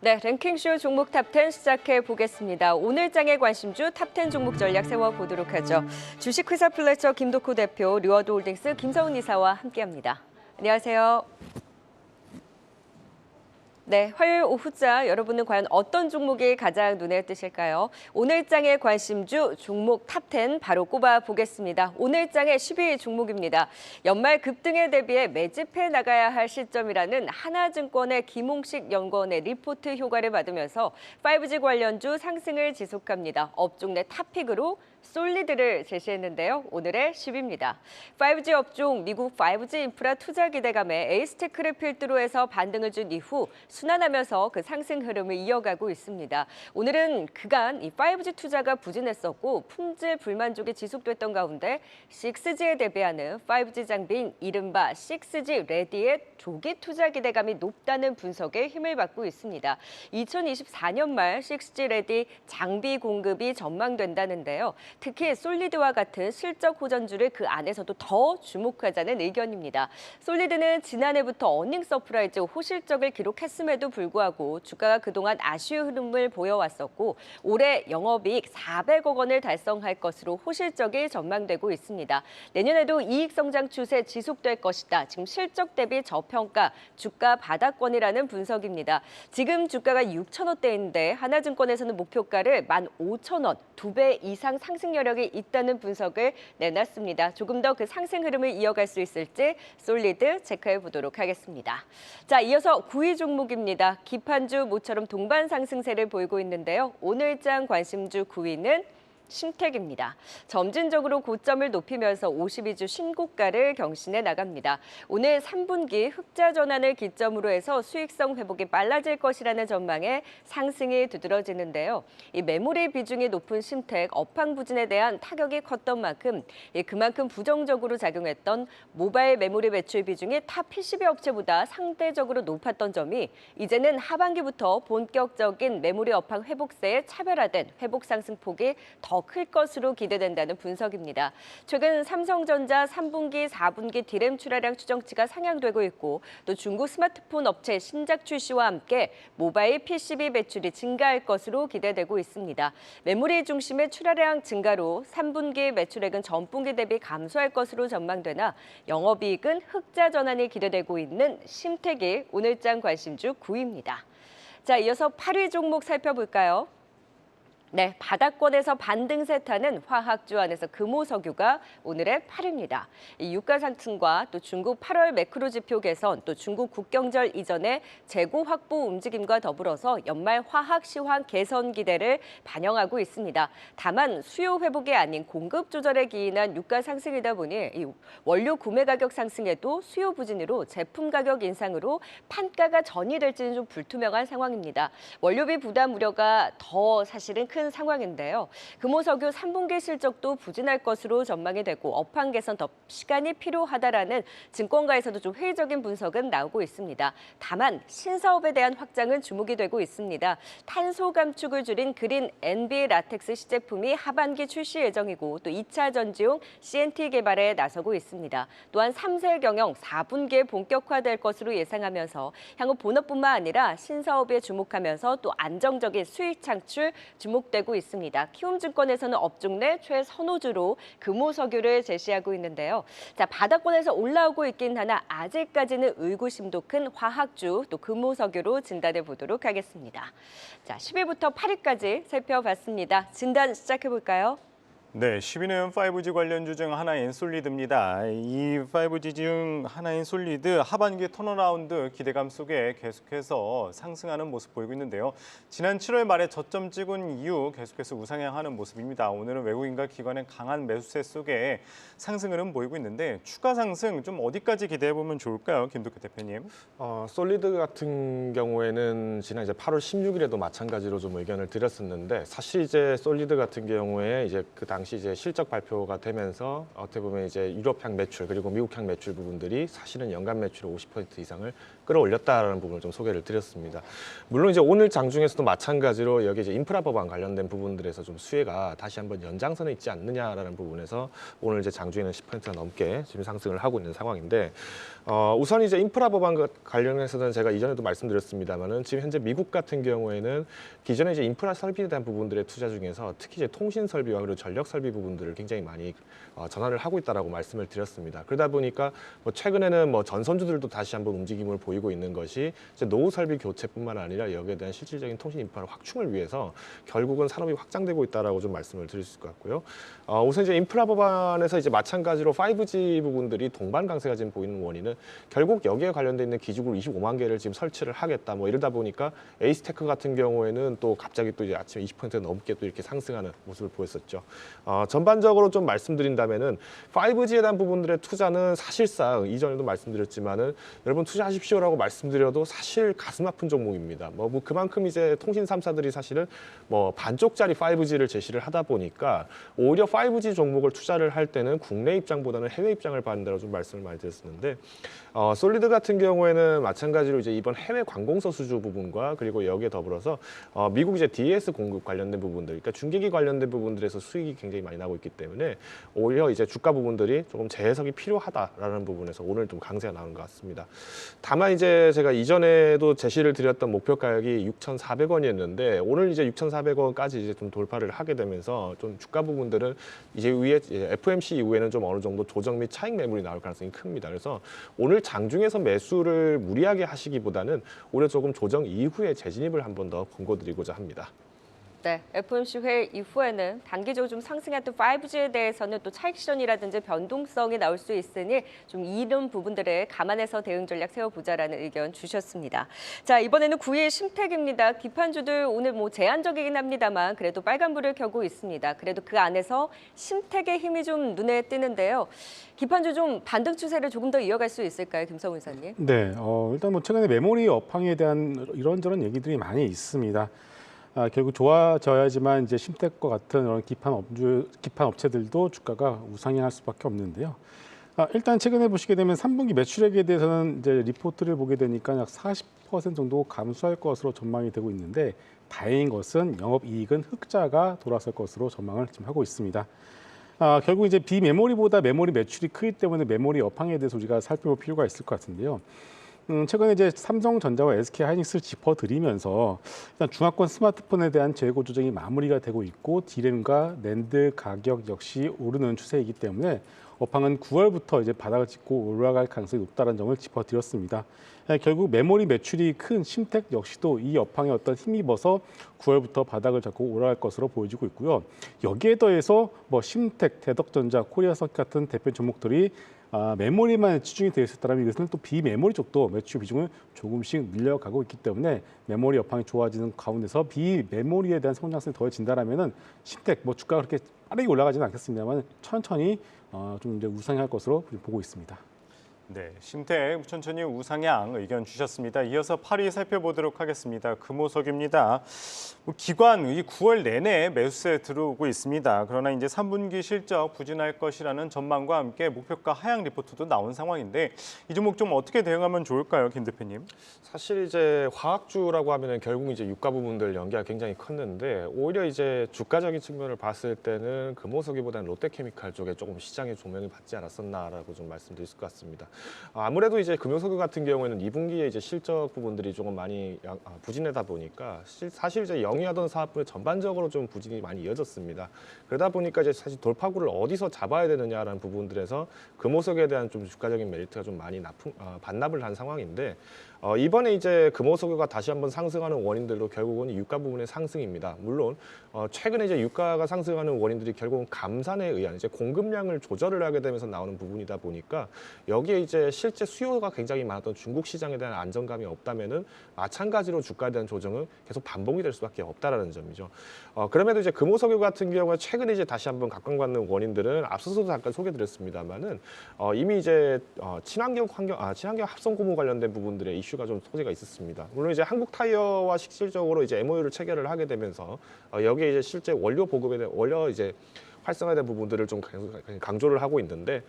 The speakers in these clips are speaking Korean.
네, 랭킹쇼 종목 탑10 시작해 보겠습니다. 오늘 장의 관심주 탑10 종목 전략 세워보도록 하죠. 주식회사 플래처 김도코 대표, 리워드홀딩스 김서훈 이사와 함께합니다. 안녕하세요. 네, 화요일 오후자 여러분은 과연 어떤 종목이 가장 눈에 띄실까요? 오늘 장의 관심주 종목 탑10 바로 꼽아보겠습니다. 오늘 장의 10위 종목입니다. 연말 급등에 대비해 매집해 나가야 할 시점이라는 하나증권의 김홍식 연구원의 리포트 효과를 받으면서 5G 관련주 상승을 지속합니다. 업종 내 탑픽으로 솔리드를 제시했는데요. 오늘의 10위입니다. 5G 업종 미국 5G 인프라 투자 기대감에 에이스테크를 필두로 해서 반등을 준 이후 순환하면서 그 상승 흐름을 이어가고 있습니다. 오늘은 그간 이 5G 투자가 부진했었고 품질 불만족이 지속됐던 가운데 6G에 대비하는 5G 장비인 이른바 6G 레디의 조기 투자 기대감이 높다는 분석에 힘을 받고 있습니다. 2024년 말 6G 레디 장비 공급이 전망된다는데요. 특히 솔리드와 같은 실적 호전주를 그 안에서도 더 주목하자는 의견입니다. 솔리드는 지난해부터 어닝 서프라이즈 호실적을 기록했음에도 불구하고 주가가 그동안 아쉬운 흐름을 보여왔었고 올해 영업이익 400억 원을 달성할 것으로 호실적이 전망되고 있습니다. 내년에도 이익 성장 추세 지속될 것이다. 지금 실적 대비 저평가, 주가 바닥권이라는 분석입니다. 지금 주가가 6,000원대인데 하나증권에서는 목표가를 15,000원, 2배 이상 상승 여력이 있다는 분석을 내놨습니다. 조금 더 그 상승 흐름을 이어갈 수 있을지 솔리드 체크해 보도록 하겠습니다. 자, 이어서 9위 종목입니다. 기판주 모처럼 동반 상승세를 보이고 있는데요. 오늘장 관심주 9위는 신택입니다. 점진적으로 고점을 높이면서 52주 신고가를 경신해 나갑니다. 오늘 3분기 흑자 전환을 기점으로 해서 수익성 회복이 빨라질 것이라는 전망에 상승이 두드러지는데요. 이 메모리 비중이 높은 신택, 업황 부진에 대한 타격이 컸던 만큼 그만큼 부정적으로 작용했던 모바일 메모리 매출 비중이 타 PCB 업체보다 상대적으로 높았던 점이 이제는 하반기부터 본격적인 메모리 업황 회복세에 차별화된 회복 상승폭이 더 클 것으로 기대된다는 분석입니다. 최근 삼성전자 3분기, 4분기 디램 출하량 추정치가 상향되고 있고 또 중국 스마트폰 업체 신작 출시와 함께 모바일 PCB 매출이 증가할 것으로 기대되고 있습니다. 메모리 중심의 출하량 증가로 3분기 매출액은 전분기 대비 감소할 것으로 전망되나 영업이익은 흑자 전환이 기대되고 있는 심택이 오늘장 관심주 9위입니다. 자, 이어서 8위 종목 살펴볼까요? 네, 바닥권에서 반등세 타는 화학주 안에서 금호석유가 오늘의 8위입니다. 이 유가 상승과 또 중국 8월 매크로 지표 개선, 또 중국 국경절 이전의 재고 확보 움직임과 더불어서 연말 화학 시황 개선 기대를 반영하고 있습니다. 다만 수요 회복이 아닌 공급 조절에 기인한 유가 상승이다 보니 이 원료 구매 가격 상승에도 수요 부진으로 제품 가격 인상으로 판가가 전이될지는 좀 불투명한 상황입니다. 원료비 부담 우려가 더 사실은 큰 상황인데요. 금호석유 3분기 실적도 부진할 것으로 전망이 되고 업황 개선 더 시간이 필요하다라는 증권가에서도 좀 회의적인 분석은 나오고 있습니다. 다만 신사업에 대한 확장은 주목이 되고 있습니다. 탄소 감축을 줄인 그린 NB 라텍스 시제품이 하반기 출시 예정이고 또 2차 전지용 CNT 개발에 나서고 있습니다. 또한 3세 경영 4분기에 본격화될 것으로 예상하면서 향후 본업뿐만 아니라 신사업에 주목하면서 또 안정적인 수익 창출 주목되고 있습니다. 키움증권에서는 업종 내 최선호주로 금호석유를 제시하고 있는데요. 자, 바닥권에서 올라오고 있긴 하나 아직까지는 의구심도 큰 화학주 또 금호석유로 진단해 보도록 하겠습니다. 자, 10위부터 8위까지 살펴봤습니다. 진단 시작해 볼까요? 네, 10위는 5G 관련주 중 하나인 솔리드입니다. 이 5G 중 하나인 솔리드 하반기 턴어라운드 기대감 속에 계속해서 상승하는 모습 보이고 있는데요. 지난 7월 말에 저점 찍은 이후 계속해서 우상향하는 모습입니다. 오늘은 외국인과 기관의 강한 매수세 속에 상승 흐름 보이고 있는데 추가 상승 좀 어디까지 기대해보면 좋을까요, 김도표 대표님? 솔리드 같은 경우에는 지난 이제 8월 16일에도 마찬가지로 좀 의견을 드렸었는데 사실 이제 솔리드 같은 경우에 이제 그 당시 이제 실적 발표가 되면서 어떻게 보면 이제 유럽향 매출 그리고 미국향 매출 부분들이 사실은 연간 매출의 50% 이상을 끌어올렸다라는 부분을 좀 소개를 드렸습니다. 물론 이제 오늘 장중에서도 마찬가지로 여기 이제 인프라 법안 관련된 부분들에서 좀 수혜가 다시 한번 연장선에 있지 않느냐라는 부분에서 오늘 이제 장중에는 10%가 넘게 지금 상승을 하고 있는 상황인데 우선 이제 인프라 법안 관련해서는 제가 이전에도 말씀드렸습니다만은 지금 현재 미국 같은 경우에는 기존에 이제 인프라 설비에 대한 부분들의 투자 중에서 특히 이제 통신 설비와 그리고 전력 설비 부분들을 굉장히 많이 전환을 하고 있다라고 말씀을 드렸습니다. 그러다 보니까 뭐 최근에는 뭐 전선주들도 다시 한번 움직임을 보이고 있는 것이 이제 노후 설비 교체뿐만 아니라 여기에 대한 실질적인 통신 인프라 확충을 위해서 결국은 산업이 확장되고 있다라고 좀 말씀을 드릴 수 있을 것 같고요. 우선 이제 인프라 법안에서 이제 마찬가지로 5G 부분들이 동반 강세가 지금 보이는 원인은 결국 여기에 관련돼 있는 기지국 25만 개를 지금 설치를 하겠다. 뭐 이러다 보니까 에이스테크 같은 경우에는 또 갑자기 또 이제 아침에 20% 넘게 또 이렇게 상승하는 모습을 보였었죠. 전반적으로 좀 말씀드린다면은 5G에 대한 부분들의 투자는 사실상 이전에도 말씀드렸지만은 여러분 투자하십시오라고 말씀드려도 사실 가슴 아픈 종목입니다. 뭐 그만큼 이제 통신 3사들이 사실은 뭐 반쪽짜리 5G를 제시를 하다 보니까 오히려 5G 종목을 투자를 할 때는 국내 입장보다는 해외 입장을 받는다고 좀 말씀을 많이 드렸었는데 솔리드 같은 경우에는 마찬가지로 이제 이번 해외 관공서 수주 부분과 그리고 여기에 더불어서 미국 이제 DS 공급 관련된 부분들, 그러니까 중계기 관련된 부분들에서 수익이 굉장히 많이 나고 있기 때문에 오히려 이제 주가 부분들이 조금 재해석이 필요하다라는 부분에서 오늘 좀 강세가 나온 것 같습니다. 다만 이제 제가 이전에도 제시를 드렸던 목표 가격이 6,400원이었는데 오늘 이제 6,400원까지 이제 좀 돌파를 하게 되면서 좀 주가 부분들은 이제 위에 FOMC 이후에는 좀 어느 정도 조정 및 차익 매물이 나올 가능성이 큽니다. 그래서 오늘 장중에서 매수를 무리하게 하시기보다는 오히려 조금 조정 이후에 재진입을 한 번 더 권고드리고자 합니다. 네, FOMC 회의 이후에는 단기적으로 좀 상승했던 5G에 대해서는 또 차익 실현이라든지 변동성이 나올 수 있으니 좀 이런 부분들을 감안해서 대응 전략 세워보자라는 의견 주셨습니다. 자, 이번에는 9위 심택입니다. 기판주들 오늘 뭐 제한적이긴 합니다만 그래도 빨간불을 켜고 있습니다. 그래도 그 안에서 심택의 힘이 좀 눈에 띄는데요. 기판주 좀 반등 추세를 조금 더 이어갈 수 있을까요, 김성훈 이사님? 네, 일단 뭐 최근에 메모리 업황에 대한 이런저런 얘기들이 많이 있습니다. 결국 좋아져야지만 이제 심택과 같은 이런 기판 업체들도 주가가 우상향할 수밖에 없는데요. 일단 최근에 보시게 되면 3분기 매출액에 대해서는 이제 리포트를 보게 되니까 약 40% 정도 감소할 것으로 전망이 되고 있는데 다행인 것은 영업이익은 흑자가 돌아설 것으로 전망을 지금 하고 있습니다. 결국 이제 비메모리보다 메모리 매출이 크기 때문에 메모리 업황에 대해서 우리가 살펴볼 필요가 있을 것 같은데요. 최근에 이제 삼성전자와 SK하이닉스를 짚어드리면서 일단 중화권 스마트폰에 대한 재고 조정이 마무리가 되고 있고 디램과 낸드 가격 역시 오르는 추세이기 때문에 업황은 9월부터 이제 바닥을 찍고 올라갈 가능성이 높다는 점을 짚어드렸습니다. 결국 메모리 매출이 큰 심택 역시도 이 업황에 어떤 힘입어서 9월부터 바닥을 잡고 올라갈 것으로 보여지고 있고요. 여기에 더해서 뭐 심택, 대덕전자, 코리아석 같은 대표 종목들이 메모리만 치중이 되어 있었다면 이것은 또 비메모리 쪽도 매출 비중을 조금씩 늘려가고 있기 때문에 메모리 업황이 좋아지는 가운데서 비메모리에 대한 성장성이 더해진다라면은 심택 뭐 주가가 그렇게 빠르게 올라가지는 않겠습니다만 천천히 좀 이제 우상할 것으로 보고 있습니다. 네, 심택 천천히 우상향 의견 주셨습니다. 이어서 8위 살펴보도록 하겠습니다. 금호석입니다. 기관 이 9월 내내 매수세 들어오고 있습니다. 그러나 이제 3분기 실적 부진할 것이라는 전망과 함께 목표가 하향 리포트도 나온 상황인데 이 종목 좀 어떻게 대응하면 좋을까요, 김 대표님? 사실 이제 화학주라고 하면은 결국 이제 유가 부분들 연계가 굉장히 컸는데 오히려 이제 주가적인 측면을 봤을 때는 금호석이보다는 롯데케미칼 쪽에 조금 시장의 조명이 받지 않았었나라고 좀 말씀드릴 것 같습니다. 아무래도 이제 금호석유 같은 경우에는 2분기에 이제 실적 부분들이 조금 많이 부진하다 보니까 사실 이제 영위하던 사업부에 전반적으로 좀 부진이 많이 이어졌습니다. 그러다 보니까 이제 사실 돌파구를 어디서 잡아야 되느냐라는 부분들에서 금호석에 대한 좀 주가적인 메리트가 좀 많이 반납을 한 상황인데 이번에 이제 금호석유가 다시 한번 상승하는 원인들도 결국은 유가 부분의 상승입니다. 물론 최근에 이제 유가가 상승하는 원인들이 결국은 감산에 의한 이제 공급량을 조절을 하게 되면서 나오는 부분이다 보니까 여기에 이제 실제 수요가 굉장히 많았던 중국 시장에 대한 안정감이 없다면은 마찬가지로 주가에 대한 조정은 계속 반복이 될 수밖에 없다라는 점이죠. 그럼에도 이제 금호석유 같은 경우에 최근에 이제 다시 한번 각광받는 원인들은 앞서서도 잠깐 소개드렸습니다만은 이미 이제 친환경 합성 고무 관련된 부분들의 이슈가 좀 소재가 있었습니다. 물론 이제 한국 타이어와 실질적으로 이제 MOU를 체결을 하게 되면서 여기에 이제 실제 원료 보급에 대한 원료 이제 활성화된 부분들을 좀 강조를 하고 있는데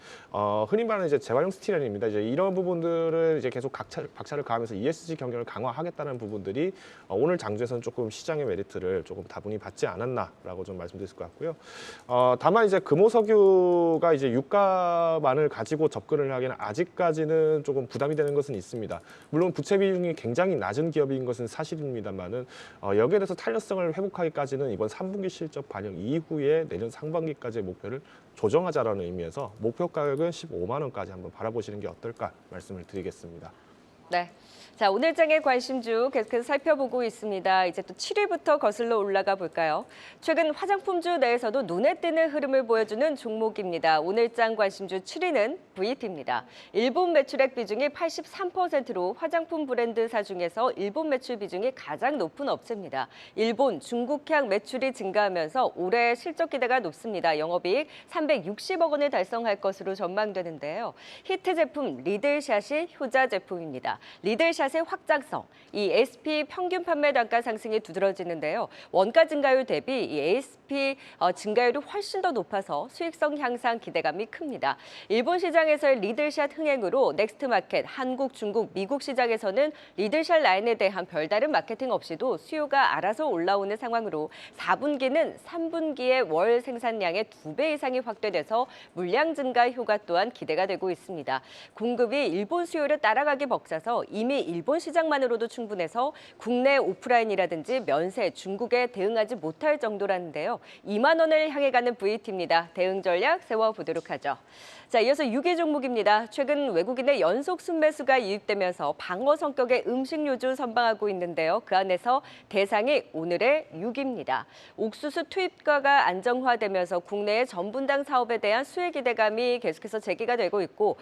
흔히 말하는 이제 재활용 스틸입니다. 이제 이런 부분들을 이제 계속 박차를 가하면서 ESG 경영을 강화하겠다는 부분들이 오늘 장주에서는 조금 시장의 메리트를 조금 다분히 받지 않았나라고 좀 말씀드릴 것 같고요. 다만 이제 금호석유가 이제 유가만을 가지고 접근을 하기에는 아직까지는 조금 부담이 되는 것은 있습니다. 물론 부채 비중이 굉장히 낮은 기업인 것은 사실입니다만은 여기에 대해서 탄력성을 회복하기까지는 이번 3분기 실적 반영 이후에 내년 상반기까지의 목표를 조정하자라는 의미에서 목표 가격은 15만 원까지 한번 바라보시는 게 어떨까 말씀을 드리겠습니다. 네. 자, 오늘 장의 관심주 계속해서 살펴보고 있습니다. 이제 또 7위부터 거슬러 올라가 볼까요? 최근 화장품주 내에서도 눈에 띄는 흐름을 보여주는 종목입니다. 오늘 장 관심주 7위는 VT입니다. 일본 매출액 비중이 83%로 화장품 브랜드사 중에서 일본 매출 비중이 가장 높은 업체입니다. 일본, 중국향 매출이 증가하면서 올해 실적 기대가 높습니다. 영업이익 360억 원을 달성할 것으로 전망되는데요. 히트 제품 리들샷이 효자 제품입니다. 리들샷의 확장성, 이 ASP 평균 판매 단가 상승이 두드러지는데요. 원가 증가율 대비 이 ASP 증가율이 훨씬 더 높아서 수익성 향상 기대감이 큽니다. 일본 시장에서의 리들샷 흥행으로 넥스트마켓, 한국, 중국, 미국 시장에서는 리들샷 라인에 대한 별다른 마케팅 없이도 수요가 알아서 올라오는 상황으로 4분기는 3분기의 월 생산량의 2배 이상이 확대돼서 물량 증가 효과 또한 기대가 되고 있습니다. 공급이 일본 수요를 따라가기 벅차서 이미 일본 시장만으로도 충분해서 국내 오프라인이라든지 면세, 중국에 대응하지 못할 정도라는데요. 2만 원을 향해 가는 VT입니다. 대응 전략 세워보도록 하죠. 자, 이어서 6위 종목입니다. 최근 외국인의 연속 순매수가 유입되면서 방어 성격의 음식료주 선방하고 있는데요. 그 안에서 대상이 오늘의 6위입니다. 옥수수 투입가가 안정화되면서 국내의 전분당 사업에 대한 수혜 기대감이 계속해서 제기가 되고 있고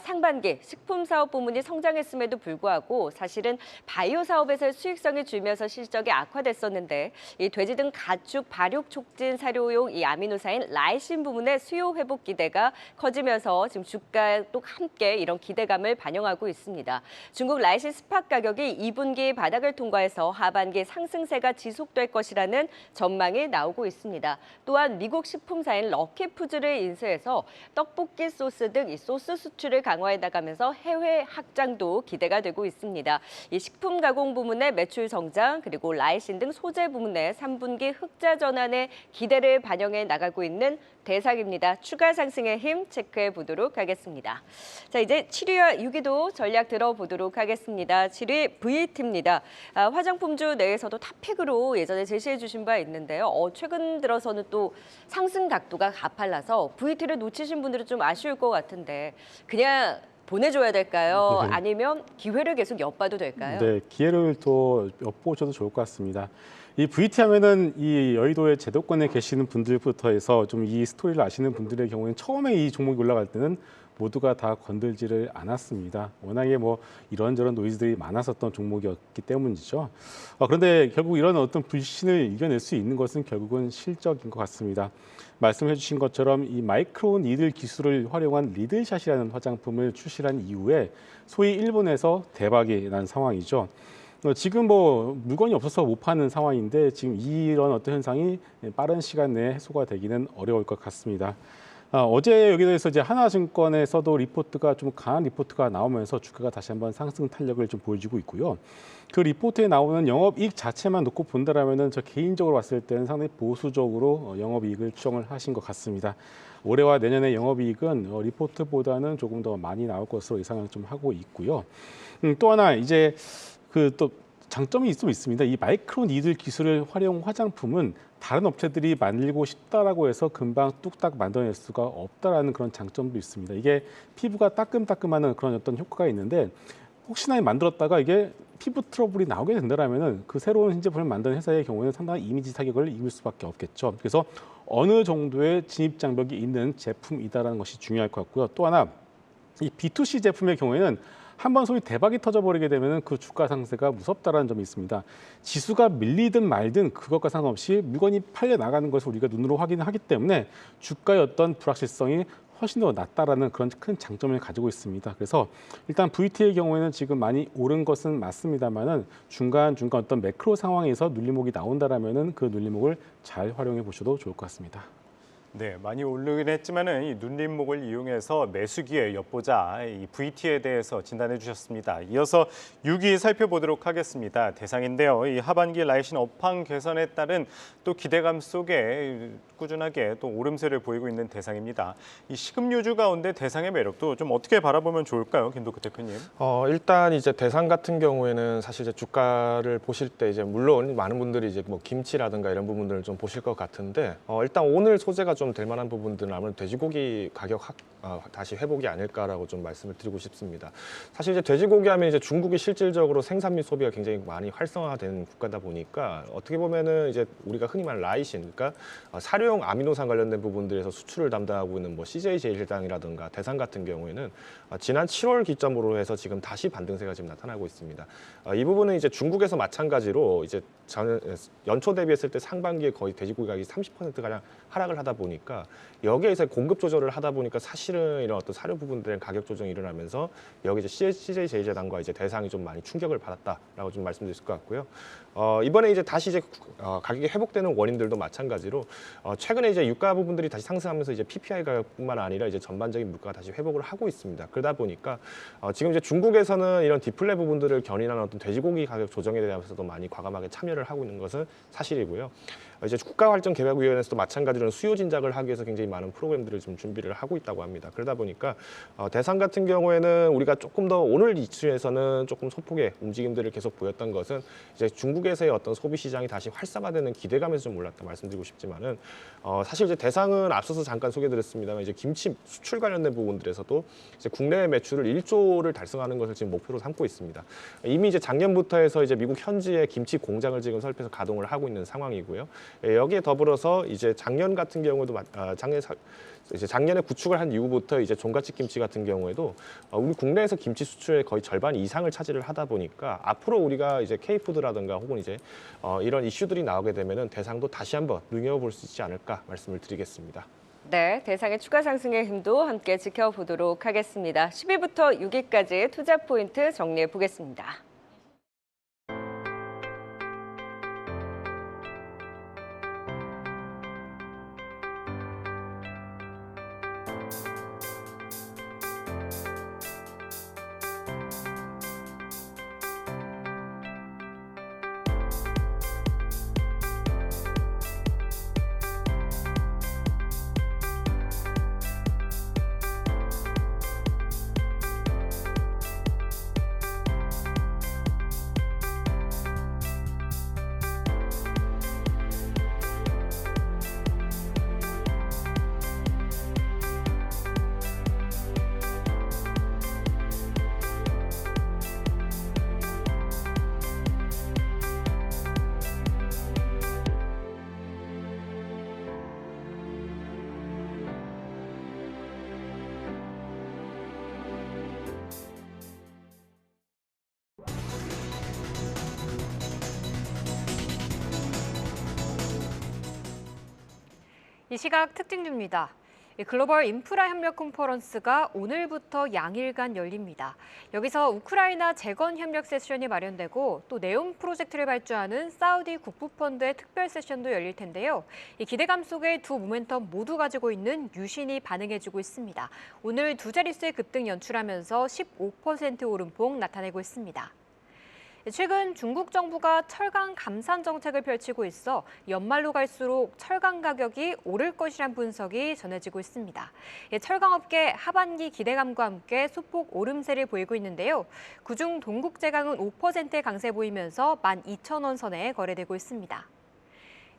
상반기 식품 사업 부문이 성장했음에도 불구하고 사실은 바이오 사업에서의 수익성이 줄면서 실적이 악화됐었는데 이 돼지 등 가축 발육 촉진 사료용 이 아미노사인 라이신 부문의 수요 회복 기대가 커지면서 지금 주가도 함께 이런 기대감을 반영하고 있습니다. 중국 라이신 스팟 가격이 2분기 바닥을 통과해서 하반기 상승세가 지속될 것이라는 전망이 나오고 있습니다. 또한 미국 식품사인 럭키푸드를 인수해서 떡볶이 소스 등 이 소스 수출을 강화해 나가면서 해외 확장도 기대가 되고 있습니다. 이 식품 가공 부문의 매출 성장 그리고 라이신 등 소재 부문의 3분기 흑자 전환의 기대를 반영해 나가고 있는 대상입니다. 추가 상승의 힘 체크해 보도록 하겠습니다. 자, 이제 7위와 6위도 전략 들어보도록 하겠습니다. 7위 VT입니다. 화장품주 내에서도 탑픽으로 예전에 제시해 주신 바 있는데요. 최근 들어서는 또 상승 각도가 가팔라서 VT를 놓치신 분들은 좀 아쉬울 것 같은데 그냥 보내줘야 될까요? 네. 아니면 기회를 계속 엿봐도 될까요? 네, 기회를 또 엿보셔도 좋을 것 같습니다. 이 VT 하면은 이 여의도의 제도권에 계시는 분들부터 해서 좀 이 스토리를 아시는 분들의 경우에는 처음에 이 종목이 올라갈 때는 모두가 다 건들지를 않았습니다. 워낙에 뭐 이런저런 노이즈들이 많았었던 종목이었기 때문이죠. 그런데 결국 이런 어떤 불신을 이겨낼 수 있는 것은 결국은 실적인 것 같습니다. 말씀해 주신 것처럼 이 마이크로 니들 기술을 활용한 리들샷이라는 화장품을 출시한 이후에 소위 일본에서 대박이 난 상황이죠. 지금 뭐 물건이 없어서 못 파는 상황인데 지금 이런 어떤 현상이 빠른 시간 내에 해소가 되기는 어려울 것 같습니다. 어제 여기에 대해서 이제 하나증권에서도 리포트가 좀 강한 리포트가 나오면서 주가가 다시 한번 상승 탄력을 좀 보여주고 있고요. 그 리포트에 나오는 영업이익 자체만 놓고 본다라면은 저 개인적으로 봤을 때는 상당히 보수적으로 영업이익을 추정을 하신 것 같습니다. 올해와 내년의 영업이익은 리포트보다는 조금 더 많이 나올 것으로 예상을 좀 하고 있고요. 또 하나 이제 또 장점이 좀 있습니다. 이 마이크로 니들 기술을 활용 화장품은 다른 업체들이 만들고 싶다라고 해서 금방 뚝딱 만들어낼 수가 없다라는 그런 장점도 있습니다. 이게 피부가 따끔따끔하는 그런 어떤 효과가 있는데 혹시나 만들었다가 이게 피부 트러블이 나오게 된다면은 그 새로운 신제품을 만드는 회사의 경우에는 상당히 이미지 타격을 입을 수밖에 없겠죠. 그래서 어느 정도의 진입 장벽이 있는 제품이다라는 것이 중요할 것 같고요. 또 하나 이 B2C 제품의 경우에는 한번 소위 대박이 터져버리게 되면 그 주가 상승세가 무섭다라는 점이 있습니다. 지수가 밀리든 말든 그것과 상관없이 물건이 팔려 나가는 것을 우리가 눈으로 확인하기 때문에 주가의 어떤 불확실성이 훨씬 더 낮다라는 그런 큰 장점을 가지고 있습니다. 그래서 일단 VT의 경우에는 지금 많이 오른 것은 맞습니다만은 중간중간 어떤 매크로 상황에서 눌림목이 나온다라면은 그 눌림목을 잘 활용해 보셔도 좋을 것 같습니다. 네, 많이 오르긴 했지만은 이 눌림목을 이용해서 매수기의 엿보자 이 VT에 대해서 진단해 주셨습니다. 이어서 6위 살펴보도록 하겠습니다. 대상인데요. 이 하반기 라이신 업황 개선에 따른 또 기대감 속에 꾸준하게 또 오름세를 보이고 있는 대상입니다. 이 식음유주 가운데 대상의 매력도 좀 어떻게 바라보면 좋을까요, 김덕규 대표님? 일단 이제 대상 같은 경우에는 사실 이제 주가를 보실 때 이제 물론 많은 분들이 이제 뭐 김치라든가 이런 부분들을 좀 보실 것 같은데 일단 오늘 소재가 좀 될 만한 부분들은 아무래도 돼지고기 가격 다시 회복이 아닐까라고 좀 말씀을 드리고 싶습니다. 사실 이제 돼지고기 하면 이제 중국이 실질적으로 생산미 소비가 굉장히 많이 활성화된 국가다 보니까 어떻게 보면은 이제 우리가 흔히 말하는 라이신, 그러니까 사료용 아미노산 관련된 부분들에서 수출을 담당하고 있는 뭐 CJ 제일당이라든가 대상 같은 경우에는 지난 7월 기점으로 해서 지금 다시 반등세가 지금 나타나고 있습니다. 이 부분은 이제 중국에서 마찬가지로 이제 연초 대비했을 때 상반기에 거의 돼지고기 가격이 30% 가량 하락을 하다 보니까 여기에서 공급 조절을 하다 보니까 사실은 이런 어떤 사료 부분들의 가격 조정이 일어나면서 여기 이제 CJ 제일제당과 이제 대상이 좀 많이 충격을 받았다라고 좀 말씀드릴 수 있을 것 같고요. 이번에 이제 다시 이제 가격이 회복되는 원인들도 마찬가지로 최근에 이제 유가 부분들이 다시 상승하면서 이제 PPI 가격뿐만 아니라 이제 전반적인 물가가 다시 회복을 하고 있습니다. 그러다 보니까 지금 이제 중국에서는 이런 디플레 부분들을 견인하는 어떤 돼지고기 가격 조정에 대해서도 많이 과감하게 참여를 하고 있는 것은 사실이고요. 이제 국가활정개발위원회에서도 마찬가지로 수요 진작을 하기 위해서 굉장히 많은 프로그램들을 좀 준비를 하고 있다고 합니다. 그러다 보니까 대상 같은 경우에는 우리가 조금 더 오늘 이슈에서는 조금 소폭의 움직임들을 계속 보였던 것은 이제 중국에서의 어떤 소비 시장이 다시 활성화되는 기대감에서 좀 올랐다 말씀드리고 싶지만은 사실 이제 대상은 앞서서 잠깐 소개드렸습니다만 이제 김치 수출 관련된 부분들에서도 이제 국내 매출을 1조를 달성하는 것을 지금 목표로 삼고 있습니다. 이미 이제 작년부터 해서 이제 미국 현지에 김치 공장을 지금 설립해서 가동을 하고 있는 상황이고요. 여기에 더불어서 이제 작년 같은 경우도 작년에 구축을 한 이후부터 이제 종갓집 김치 같은 경우에도 우리 국내에서 김치 수출의 거의 절반 이상을 차지를 하다 보니까 앞으로 우리가 이제 K푸드라든가 혹은 이제 이런 이슈들이 나오게 되면은 대상도 다시 한번 눈여겨볼 수 있지 않을까 말씀을 드리겠습니다. 네, 대상의 추가 상승의 힘도 함께 지켜보도록 하겠습니다. 10위부터 6위까지 투자 포인트 정리해 보겠습니다. 이 시각 특징주입니다. 글로벌 인프라 협력 컨퍼런스가 오늘부터 양일간 열립니다. 여기서 우크라이나 재건 협력 세션이 마련되고 또 네옴 프로젝트를 발주하는 사우디 국부펀드의 특별 세션도 열릴 텐데요. 이 기대감 속에 두 모멘텀 모두 가지고 있는 유신이 반응해주고 있습니다. 오늘 두 자릿수의 급등 연출하면서 15% 오름폭 나타내고 있습니다. 최근 중국 정부가 철강 감산 정책을 펼치고 있어 연말로 갈수록 철강 가격이 오를 것이란 분석이 전해지고 있습니다. 철강업계 하반기 기대감과 함께 소폭 오름세를 보이고 있는데요. 그중 동국제강은 5%의 강세 보이면서 12,000원 선에 거래되고 있습니다.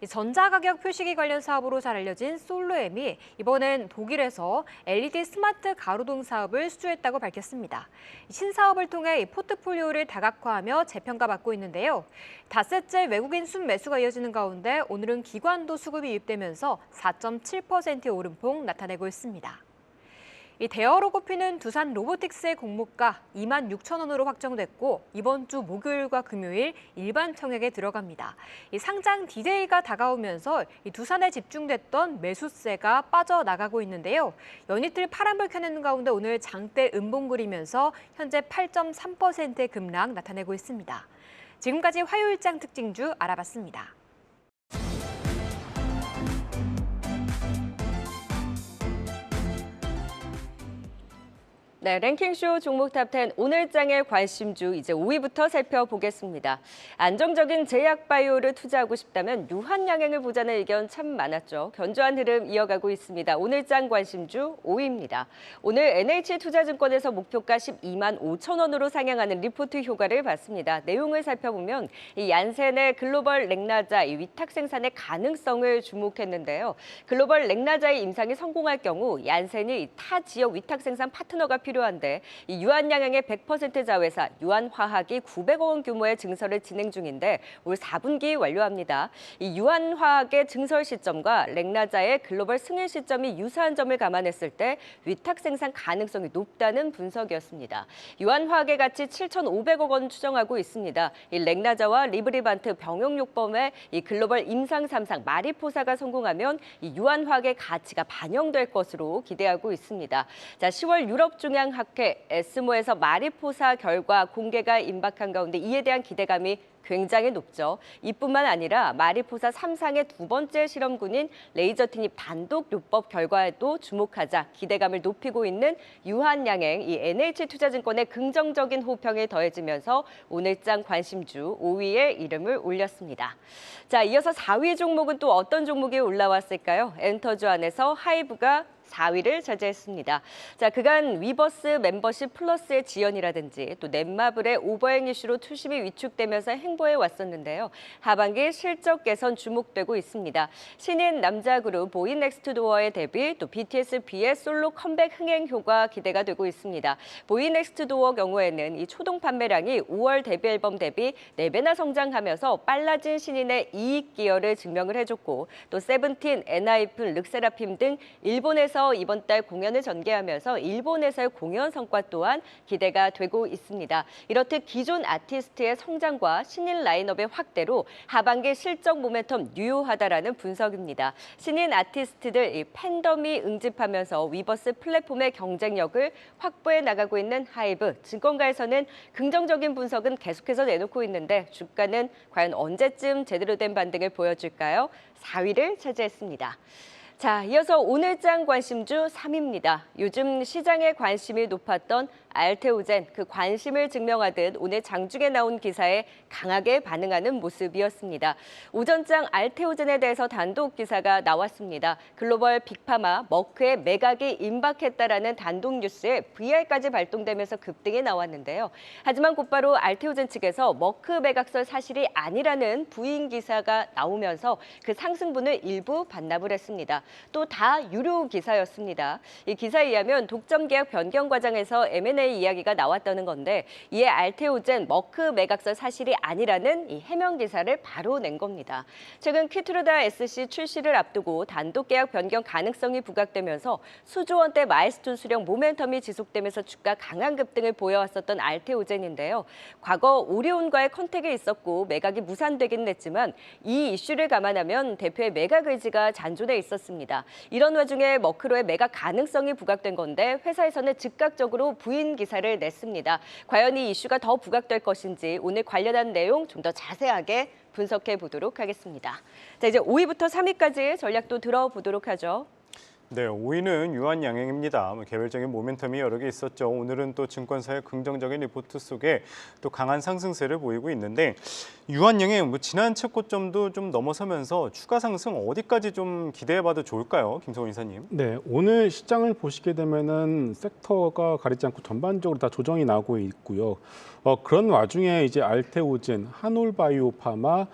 전자가격 표시기 관련 사업으로 잘 알려진 솔로엠이 이번엔 독일에서 LED 스마트 가로등 사업을 수주했다고 밝혔습니다. 신사업을 통해 포트폴리오를 다각화하며 재평가받고 있는데요. 닷새째 외국인 순매수가 이어지는 가운데 오늘은 기관도 수급이 유입되면서 4.7%의 오름폭 나타내고 있습니다. 이 대어로 꼽히는 두산 로보틱스의 공모가 26,000원으로 확정됐고 이번 주 목요일과 금요일 일반 청약에 들어갑니다. 이 상장 D-Day가 다가오면서 이 두산에 집중됐던 매수세가 빠져나가고 있는데요. 연이틀 파란불 켜내는 가운데 오늘 장대 음봉 그리면서 현재 8.3%의 급락 나타내고 있습니다. 지금까지 화요일장 특징주 알아봤습니다. 네, 랭킹쇼 종목 탑10 오늘 장의 관심주 이제 5위부터 살펴보겠습니다. 안정적인 제약 바이오를 투자하고 싶다면 유한양행을 보자는 의견 참 많았죠. 견조한 흐름 이어가고 있습니다. 오늘 장 관심주 5위입니다. 오늘 NH투자증권에서 목표가 12만 5천 원으로 상향하는 리포트 효과를 봤습니다. 내용을 살펴보면 이 얀센의 글로벌 렉나자 이 위탁 생산의 가능성을 주목했는데요. 글로벌 렉나자의 임상이 성공할 경우 얀센이 타 지역 위탁 생산 파트너가 필요한데 이 유한양행의 100% 자회사 유한화학이 900억 원 규모의 증설을 진행 중인데 올 4분기 완료합니다. 이 유한화학의 증설 시점과 렉나자의 글로벌 승인 시점이 유사한 점을 감안했을 때 위탁 생산 가능성이 높다는 분석이었습니다. 유한화학의 가치 7,500억 원 추정하고 있습니다. 이 렉나자와 리브리반트 병용요법의 이 글로벌 임상 3상 마리포사가 성공하면 이 유한화학의 가치가 반영될 것으로 기대하고 있습니다. 자, 10월 유럽 중앙학회 에스모에서 마리포사 결과 공개가 임박한 가운데 이에 대한 기대감이 굉장히 높죠. 이뿐만 아니라 마리포사 3상의 두 번째 실험군인 레이저 티닙 단독 요법 결과에도 주목하자 기대감을 높이고 있는 유한양행, 이 NH투자증권의 긍정적인 호평이 더해지면서 오늘장 관심주 5위에 이름을 올렸습니다. 자, 이어서 4위 종목은 또 어떤 종목이 올라왔을까요? 엔터주 안에서 하이브가 4위를 차지했습니다. 자, 그간 위버스 멤버십 플러스의 지연이라든지 또 넷마블의 오버행 이슈로 투심이 위축되면서 행보해 왔었는데요. 하반기 실적 개선 주목되고 있습니다. 신인 남자 그룹 보이넥스트도어의 데뷔, 또 BTS B의 솔로 컴백 흥행 효과 기대가 되고 있습니다. 보이넥스트도어 경우에는 이 초동 판매량이 5월 데뷔 앨범 대비 4배나 성장하면서 빨라진 신인의 이익 기여를 증명을 해줬고 또 세븐틴, 엔하이픈, 르세라핌 등 일본에서 이번 달 공연을 전개하면서 일본에서의 공연 성과 또한 기대가 되고 있습니다. 이렇듯 기존 아티스트의 성장과 신인 라인업의 확대로 하반기 실적 모멘텀 유효하다라는 분석입니다. 신인 아티스트들 이 팬덤이 응집하면서 위버스 플랫폼의 경쟁력을 확보해 나가고 있는 하이브. 증권가에서는 긍정적인 분석은 계속해서 내놓고 있는데 주가는 과연 언제쯤 제대로 된 반등을 보여줄까요? 4위를 차지했습니다. 자, 이어서 오늘장 관심주 3위입니다. 요즘 시장에 관심이 높았던 알테오젠, 그 관심을 증명하듯 오늘 장중에 나온 기사에 강하게 반응하는 모습이었습니다. 오전장 알테오젠에 대해서 단독 기사가 나왔습니다. 글로벌 빅파마 머크의 매각이 임박했다라는 단독 뉴스에 VR까지 발동되면서 급등이 나왔는데요. 하지만 곧바로 알테오젠 측에서 머크 매각설 사실이 아니라는 부인 기사가 나오면서 그 상승분을 일부 반납을 했습니다. 또 다 유료 기사였습니다. 이 기사에 의하면 독점 계약 변경 과정에서 M&A 이야기가 나왔다는 건데 이에 알테오젠 머크 매각설 사실이 아니라는 이 해명 기사를 바로 낸 겁니다. 최근 키트루다 SC 출시를 앞두고 단독 계약 변경 가능성이 부각되면서 수조 원대 마일스톤 수령 모멘텀이 지속되면서 주가 강한 급등을 보여왔었던 알테오젠인데요. 과거 오리온과의 컨택이 있었고 매각이 무산되긴 했지만 이 이슈를 감안하면 대표의 매각 의지가 잔존해 있었습니다. 이런 와중에 머크로의 매각 가능성이 부각된 건데 회사에서는 즉각적으로 부인 기사를 냈습니다. 과연 이 이슈가 더 부각될 것인지 오늘 관련한 내용 좀 더 자세하게 분석해 보도록 하겠습니다. 자, 이제 5위부터 3위까지 전략도 들어보도록 하죠. 네, 5위는 유한양행입니다. 개별적인 모멘텀이 여러 개 있었죠. 오늘은 또 증권사의 긍정적인 리포트 속에 또 강한 상승세를 보이고 있는데 유한양행 지난 최고점도 좀 넘어서면서 추가 상승 어디까지 좀 기대해봐도 좋을까요, 김성훈 이사님? 네, 오늘 시장을 보시게 되면은 섹터가 가리지 않고 전반적으로 다 조정이 나고 있고요. 그런 와중에 이제 알테오젠, 한올바이오파마,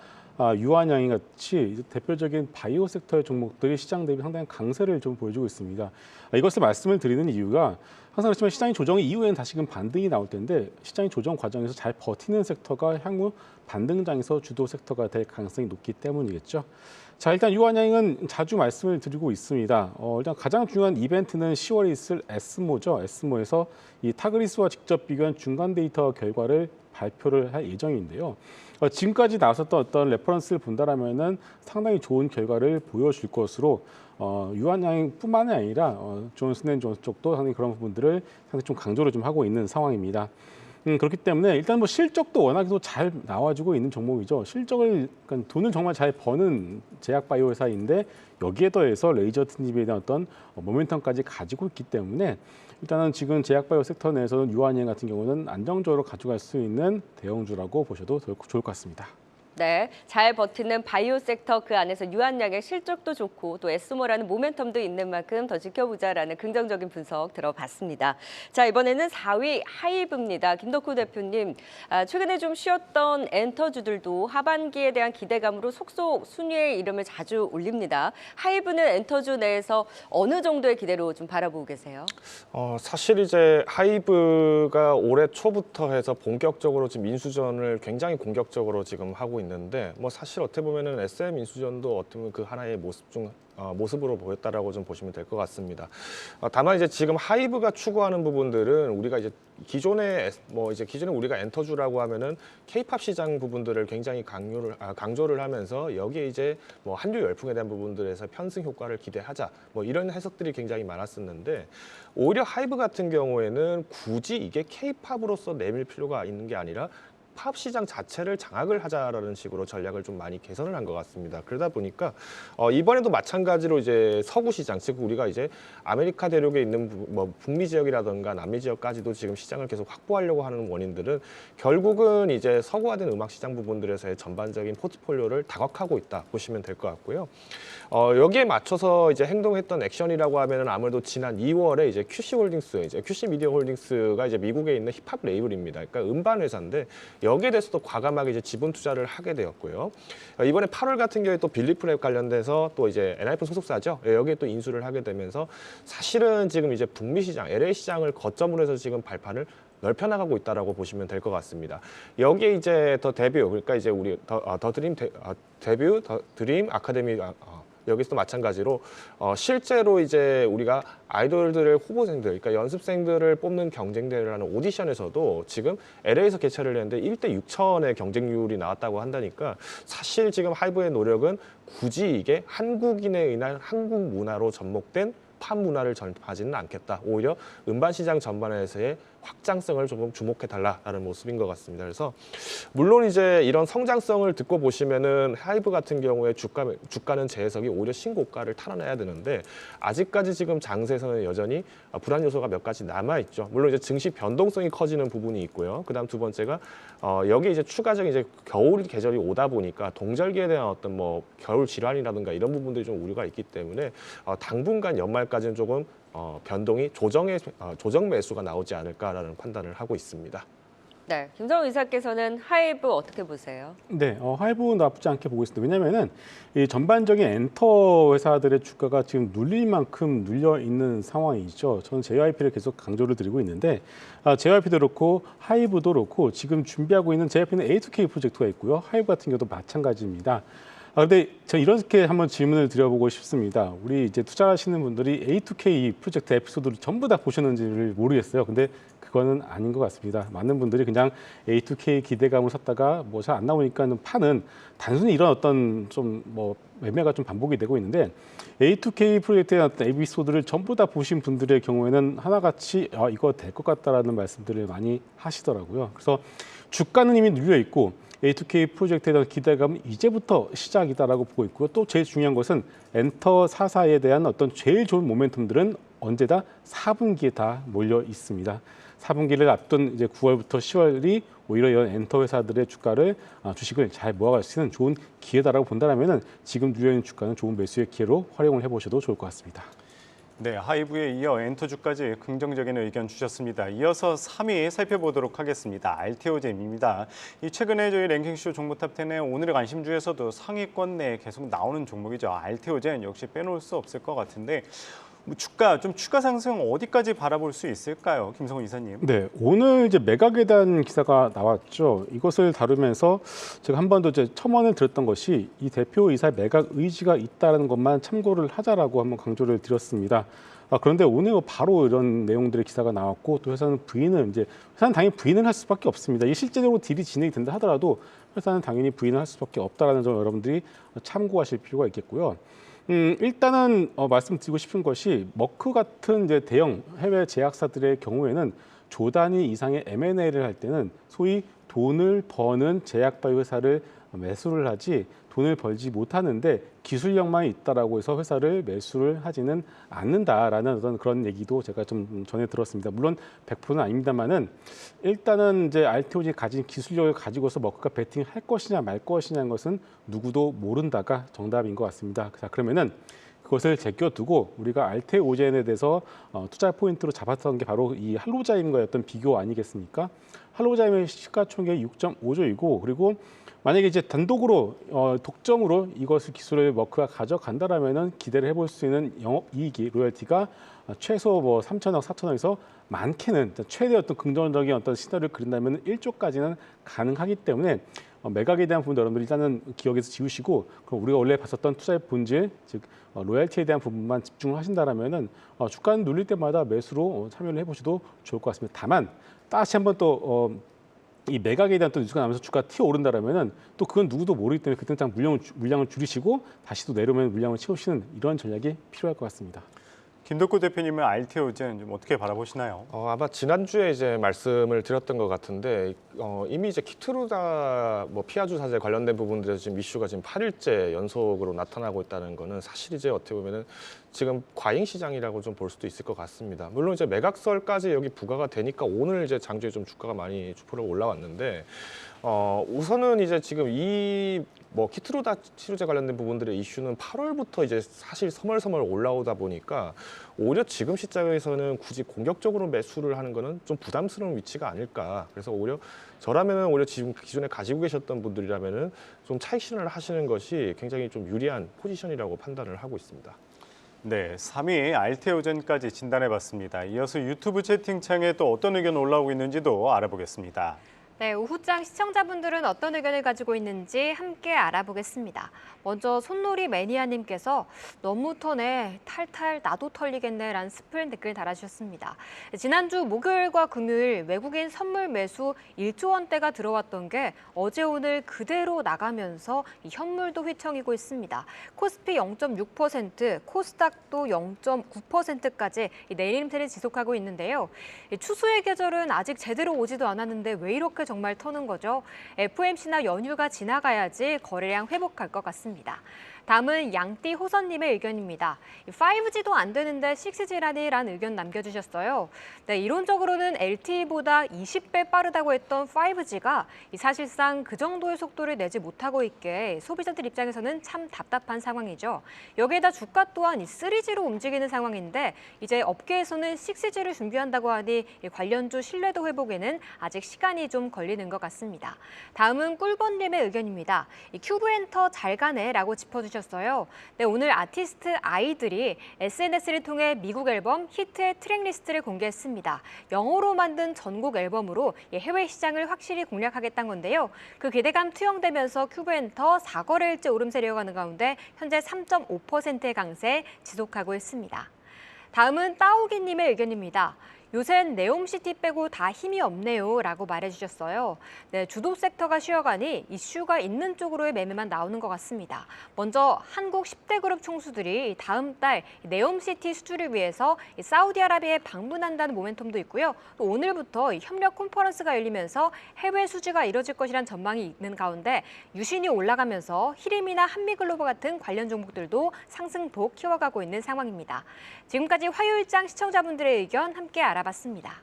유한양행 같이 대표적인 바이오 섹터의 종목들이 시장 대비 상당히 강세를 좀 보여주고 있습니다. 이것을 말씀을 드리는 이유가 항상 그렇지만 시장이 조정 이후에는 다시금 반등이 나올 텐데 시장이 조정 과정에서 잘 버티는 섹터가 향후 반등장에서 주도 섹터가 될 가능성이 높기 때문이겠죠. 자, 일단 유한양행은 자주 말씀을 드리고 있습니다. 일단 가장 중요한 이벤트는 10월에 있을 에스모죠. 에스모에서 이 타그리스와 직접 비교한 중간 데이터 결과를 발표를 할 예정인데요. 지금까지 나왔었던 어떤 레퍼런스를 본다라면은 상당히 좋은 결과를 보여줄 것으로 유한양행뿐만이 아니라 존슨앤존슨 쪽도 상당히 그런 부분들을 상당히 좀 강조를 좀 하고 있는 상황입니다. 그렇기 때문에 일단 뭐 실적도 워낙에 잘 나와주고 있는 종목이죠. 실적을 그러니까 돈을 정말 잘 버는 제약 바이오 회사인데 여기에 더해서 레이저 티닙에 대한 어떤 모멘텀까지 가지고 있기 때문에 일단은 지금 제약바이오 섹터 내에서는 유한양 같은 경우는 안정적으로 가져갈 수 있는 대형주라고 보셔도 좋을 것 같습니다. 네, 잘 버티는 바이오 섹터 그 안에서 유한양의 실적도 좋고 또 에스모라는 모멘텀도 있는 만큼 더 지켜보자라는 긍정적인 분석 들어봤습니다. 자, 이번에는 4위 하이브입니다. 김덕호 대표님, 최근에 좀 쉬었던 엔터주들도 하반기에 대한 기대감으로 속속 순위의 이름을 자주 올립니다. 하이브는 엔터주 내에서 어느 정도의 기대로 좀 바라보고 계세요? 사실 이제 하이브가 올해 초부터 해서 본격적으로 지금 인수전을 굉장히 공격적으로 지금 하고 있는데 뭐 사실 어떻게 보면은 SM 인수전도 어떻게 보면 그 하나의 모습으로 보였다라고 좀 보시면 될 것 같습니다. 다만 이제 지금 하이브가 추구하는 부분들은 우리가 이제 기존에 우리가 엔터주라고 하면은 K-팝 시장 부분들을 굉장히 강조를 하면서 여기에 이제 뭐 한류 열풍에 대한 부분들에서 편승 효과를 기대하자 뭐 이런 해석들이 굉장히 많았었는데 오히려 하이브 같은 경우에는 굳이 이게 K-팝으로서 내밀 필요가 있는 게 아니라 팝 시장 자체를 장악을 하자라는 식으로 전략을 좀 많이 개선을 한 것 같습니다. 그러다 보니까 이번에도 마찬가지로 이제 서구 시장, 즉 우리가 이제 아메리카 대륙에 있는 뭐 북미 지역이라든가 남미 지역까지도 지금 시장을 계속 확보하려고 하는 원인들은 결국은 이제 서구화된 음악 시장 부분들에서의 전반적인 포트폴리오를 다각화하고 있다 보시면 될 것 같고요. 여기에 맞춰서 이제 행동했던 액션이라고 하면은 아무래도 지난 2월에 이제 QC 미디어 홀딩스가 이제 미국에 있는 힙합 레이블입니다. 그러니까 음반 회사인데 여기에 대해서도 과감하게 이제 지분 투자를 하게 되었고요. 이번에 8월 같은 경우에 또 빌리프랩 관련돼서 또 이제 엔하이픈 소속사죠. 여기에 또 인수를 하게 되면서 사실은 지금 이제 북미 시장, LA 시장을 거점으로 해서 지금 발판을 넓혀나가고 있다라고 보시면 될 것 같습니다. 여기에 이제 더 데뷔, 그러니까 이제 우리 더 드림 아카데미 여기서도 마찬가지로 실제로 이제 우리가 아이돌들의 후보생들, 그러니까 연습생들을 뽑는 경쟁대회를 하는 오디션에서도 지금 LA에서 개최를 했는데 1대 6천의 경쟁률이 나왔다고 한다니까 사실 지금 하이브의 노력은 굳이 이게 한국인에 의한 한국 문화로 접목된 팝 문화를 전파하지는 않겠다. 오히려 음반 시장 전반에서의 확장성을 조금 주목해달라라는 모습인 것 같습니다. 그래서 물론 이제 이런 성장성을 듣고 보시면은 하이브 같은 경우에 주가는 재해석이 오히려 신고가를 탈환해야 되는데 아직까지 지금 장세에서는 여전히 불안 요소가 몇 가지 남아 있죠. 물론 이제 증시 변동성이 커지는 부분이 있고요. 그다음 두 번째가 여기 이제 추가적인 이제 겨울 계절이 오다 보니까 동절기에 대한 어떤 뭐 겨울 질환이라든가 이런 부분들이 좀 우려가 있기 때문에 당분간 연말까지는 조금 변동이 조정 매수가 나오지 않을까라는 판단을 하고 있습니다. 네, 김성훈 이사께서는 하이브 어떻게 보세요? 네, 하이브 나쁘지 않게 보고 있습니다. 왜냐하면은 이 전반적인 엔터 회사들의 주가가 지금 눌릴 만큼 눌려 있는 상황이죠. 저는 JYP를 계속 강조를 드리고 있는데 JYP도 그렇고 하이브도 그렇고 지금 준비하고 있는 JYP는 A2K 프로젝트가 있고요. 하이브 같은 경우도 마찬가지입니다. 근데 저 이렇게 한번 질문을 드려보고 싶습니다. 우리 이제 투자하시는 분들이 A2K 프로젝트 에피소드를 전부 다 보셨는지를 모르겠어요. 근데 그거는 아닌 것 같습니다. 많은 분들이 그냥 A2K 기대감을 샀다가 뭐 잘 안 나오니까 파는 단순히 이런 어떤 좀 뭐 매매가 좀 반복이 되고 있는데 A2K 프로젝트의 어떤 에피소드를 전부 다 보신 분들의 경우에는 하나같이 이거 될 것 같다라는 말씀들을 많이 하시더라고요. 그래서 주가는 이미 눌려 있고 A2K 프로젝트에 대한 기대감은 이제부터 시작이다라고 보고 있고요. 또 제일 중요한 것은 엔터 4사에 대한 어떤 제일 좋은 모멘텀들은 언제다 4분기에 다 몰려 있습니다. 4분기를 앞둔 이제 9월부터 10월이 오히려 이런 엔터 회사들의 주식을 잘 모아갈 수 있는 좋은 기회다라고 본다면은 지금 누려 있는 주가는 좋은 매수의 기회로 활용을 해보셔도 좋을 것 같습니다. 네, 하이브에 이어 엔터주까지 긍정적인 의견 주셨습니다. 이어서 3위 살펴보도록 하겠습니다. 알테오젠입니다. 최근에 저희 랭킹쇼 종목 탑10에 오늘의 관심주에서도 상위권 내에 계속 나오는 종목이죠. 알테오젠 역시 빼놓을 수 없을 것 같은데 주가 좀 추가 상승 어디까지 바라볼 수 있을까요, 김성훈 이사님? 네, 오늘 이제 매각에 대한 기사가 나왔죠. 이것을 다루면서 제가 한 번도 이제 첨언을 드렸던 것이 이 대표이사의 매각 의지가 있다는 것만 참고를 하자라고 한번 강조를 드렸습니다. 그런데 오늘 바로 이런 내용들의 기사가 나왔고 또 회사는 당연히 부인을 할 수밖에 없습니다. 이 실제적으로 딜이 진행이 된다 하더라도 회사는 당연히 부인을 할 수밖에 없다라는 점 여러분들이 참고하실 필요가 있겠고요. 일단은 말씀드리고 싶은 것이 머크 같은 이제 대형 해외 제약사들의 경우에는 조 단위 이상의 M&A를 할 때는 소위 돈을 버는 제약바이오 회사를 매수를 하지 돈을 벌지 못하는데 기술력만 있다라고 해서 회사를 매수를 하지는 않는다라는 어떤 그런 얘기도 제가 좀 전에 들었습니다. 물론 100%는 아닙니다만은 일단은 이제 알테오진이 가진 기술력을 가지고서 머크가 베팅할 것이냐 말 것이냐는 것은 누구도 모른다가 정답인 것 같습니다. 자, 그러면은 그것을 제껴두고 우리가 알테오젠에 대해서 투자 포인트로 잡았던 게 바로 이 할로자임과의 어떤 비교 아니겠습니까? 할로자임의 시가총액이 6.5조이고 그리고 만약에 이제 단독으로 독점으로 이것을 기술을 머크가 가져간다라면은 기대를 해볼 수 있는 영업이익이 로열티가 최소 뭐 3천억, 4천억에서 많게는 최대 어떤 긍정적인 어떤 시나리오를 그린다면 1조까지는 가능하기 때문에 매각에 대한 부분 여러분들 일단은 기억에서 지우시고 그럼 우리가 원래 봤었던 투자의 본질 즉 로열티에 대한 부분만 집중을 하신다라면은 주가는 눌릴 때마다 매수로 참여를 해보셔도 좋을 것 같습니다. 다만 다시 한번 또 이 매각에 대한 또 뉴스가 나면서 주가 튀어 오른다라면은 또 그건 누구도 모르기 때문에 그때 딱 물량을 줄이시고 다시 또 내려오면 물량을 채우시는 이런 전략이 필요할 것 같습니다. 김덕구 대표님은 알테오젠 좀 어떻게 바라보시나요? 아마 지난주에 이제 말씀을 드렸던 것 같은데 이미 이제 키트루다 뭐 피아주 사제 관련된 부분들에서 지금 이슈가 지금 8일째 연속으로 나타나고 있다는 거는 사실 이제 어떻게 보면은 지금 과잉 시장이라고 좀 볼 수도 있을 것 같습니다. 물론 이제 매각설까지 여기 부과가 되니까 오늘 이제 장주에 좀 주가가 많이 주포로 올라왔는데 우선은 이제 지금 이 뭐 키트루다 치료제 관련된 부분들의 이슈는 8월부터 이제 사실 서멀서멀 올라오다 보니까 오히려 지금 시장에서는 굳이 공격적으로 매수를 하는 거는 좀 부담스러운 위치가 아닐까. 그래서 오히려 저라면은 오히려 지금 기존에 가지고 계셨던 분들이라면은 좀 차익 실현을 하시는 것이 굉장히 좀 유리한 포지션이라고 판단을 하고 있습니다. 네, 3위 알테오젠까지 진단해봤습니다. 이어서 유튜브 채팅창에 또 어떤 의견 올라오고 있는지도 알아보겠습니다. 네, 오후장 시청자분들은 어떤 의견을 가지고 있는지 함께 알아보겠습니다. 먼저 손놀이 매니아님께서 너무 터네, 탈탈 나도 털리겠네 라는 스플 댓글 달아주셨습니다. 지난주 목요일과 금요일 외국인 선물 매수 1조 원대가 들어왔던 게 어제 오늘 그대로 나가면서 이 현물도 휘청이고 있습니다. 코스피 0.6%, 코스닥도 0.9%까지 내림세를 지속하고 있는데요. 추수의 계절은 아직 제대로 오지도 않았는데 왜 이렇게 정말 터는 거죠? FOMC나 연휴가 지나가야지 거래량 회복할 것 같습니다. 다음은 양띠 호선님의 의견입니다. 5G도 안 되는데 6G라니 라는 의견 남겨주셨어요. 네, 이론적으로는 LTE보다 20배 빠르다고 했던 5G가 사실상 그 정도의 속도를 내지 못하고 있게 소비자들 입장에서는 참 답답한 상황이죠. 여기에다 주가 또한 3G로 움직이는 상황인데 이제 업계에서는 6G를 준비한다고 하니 관련주 신뢰도 회복에는 아직 시간이 좀 걸리는 것 같습니다. 다음은 꿀번님의 의견입니다. 큐브엔터 잘 가네라고 짚어주셨어요. 네, 오늘 아티스트 아이들이 SNS를 통해 미국 앨범 히트의 트랙리스트를 공개했습니다. 영어로 만든 전곡 앨범으로 해외 시장을 확실히 공략하겠다는 건데요. 그 기대감 투영되면서 큐브엔터 4거래일째 오름세 이어가는 가운데 현재 3.5%의 강세 지속하고 있습니다. 다음은 따오기님의 의견입니다. 요샌 네옴시티 빼고 다 힘이 없네요 라고 말해주셨어요. 네, 주도 섹터가 쉬어가니 이슈가 있는 쪽으로의 매매만 나오는 것 같습니다. 먼저 한국 10대 그룹 총수들이 다음 달 네옴시티 수주를 위해서 사우디아라비아에 방문한다는 모멘텀도 있고요. 또 오늘부터 협력 컨퍼런스가 열리면서 해외 수주가 이뤄질 것이란 전망이 있는 가운데 유신이 올라가면서 히림이나 한미글로벌 같은 관련 종목들도 상승폭 키워가고 있는 상황입니다. 지금까지 화요일장 시청자분들의 의견 함께 알아봤습니다.